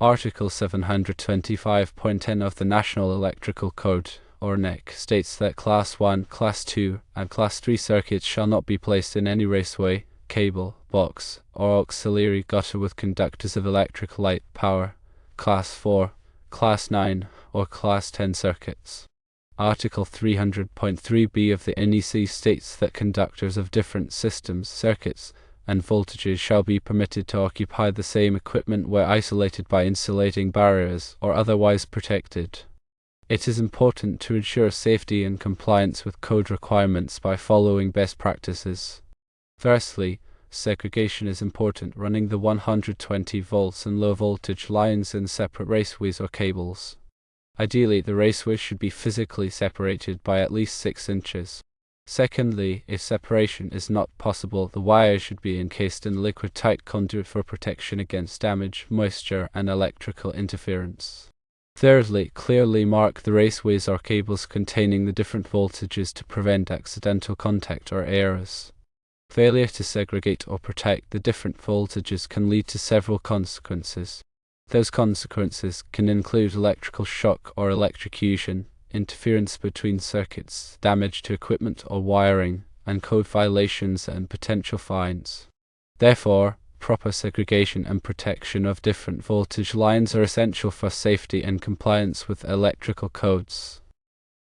Article 725.10 of the National Electrical Code, or NEC, states that Class 1, Class 2, and Class 3 circuits shall not be placed in any raceway, cable, box, or auxiliary gutter with conductors of electric light power, Class 4, Class 9, or Class 10 circuits. Article 300.3b of the NEC states that conductors of different systems, circuits, and voltages shall be permitted to occupy the same equipment where isolated by insulating barriers or otherwise protected. It is important to ensure safety and compliance with code requirements by following best practices. Firstly, segregation is important, running the 120 volts and low voltage lines in separate raceways or cables. Ideally, the raceway should be physically separated by at least 6 inches. Secondly, if separation is not possible, the wires should be encased in liquid-tight conduit for protection against damage, moisture, and electrical interference. Thirdly, clearly mark the raceways or cables containing the different voltages to prevent accidental contact or errors. Failure to segregate or protect the different voltages can lead to several consequences. Those consequences can include electrical shock or electrocution, interference between circuits, damage to equipment or wiring, and code violations and potential fines. Therefore, proper segregation and protection of different voltage lines are essential for safety and compliance with electrical codes.